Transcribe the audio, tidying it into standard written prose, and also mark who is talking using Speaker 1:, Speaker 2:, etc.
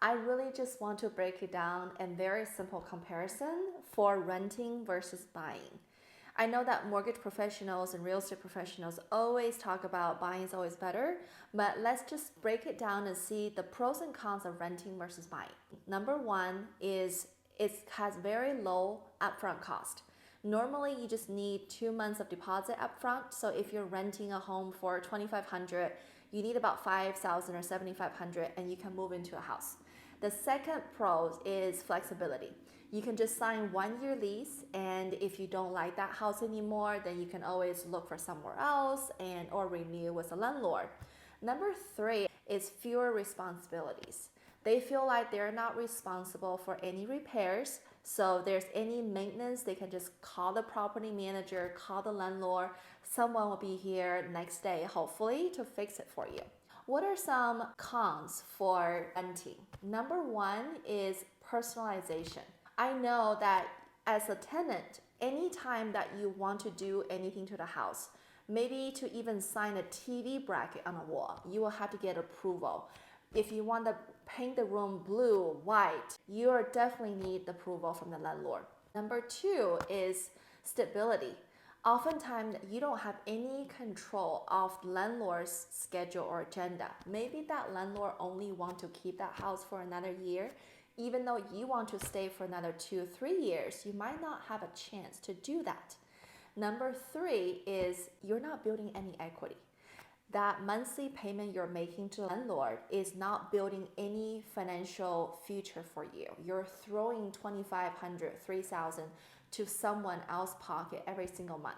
Speaker 1: I really just want to break it down in very simple comparison for renting versus buying. I know that mortgage professionals and real estate professionals always talk about buying is always better, but let's just break it down and see the pros and cons of renting versus buying. Number one is it has very low upfront cost. Normally, you just need 2 months of deposit upfront. So if you're renting a home for 2,500, you need about 5,000 or 7,500, and you can move into a house. The second pro is flexibility. You can just sign 1 year lease, and if you don't like that house anymore, then you can always look for somewhere else and or renew with a landlord. Number three is fewer responsibilities. They feel like they're not responsible for any repairs. So if there's any maintenance, they can just call the property manager, call the landlord. Someone will be here next day, hopefully, to fix it for you. What are some cons for renting? Number one is personalization. I know that as a tenant, anytime that you want to do anything to the house, maybe to even sign a TV bracket on a wall, you will have to get approval. If you want to paint the room blue, white, you definitely need the approval from the landlord. Number two is stability. Oftentimes, you don't have any control of the landlord's schedule or agenda. Maybe that landlord only want to keep that house for another year. Even though you want to stay for another 2 or 3 years, you might not have a chance to do that. Number three is you're not building any equity. That monthly payment you're making to the landlord is not building any financial future for you. You're throwing 2,500, 3,000 to someone else's pocket every single month.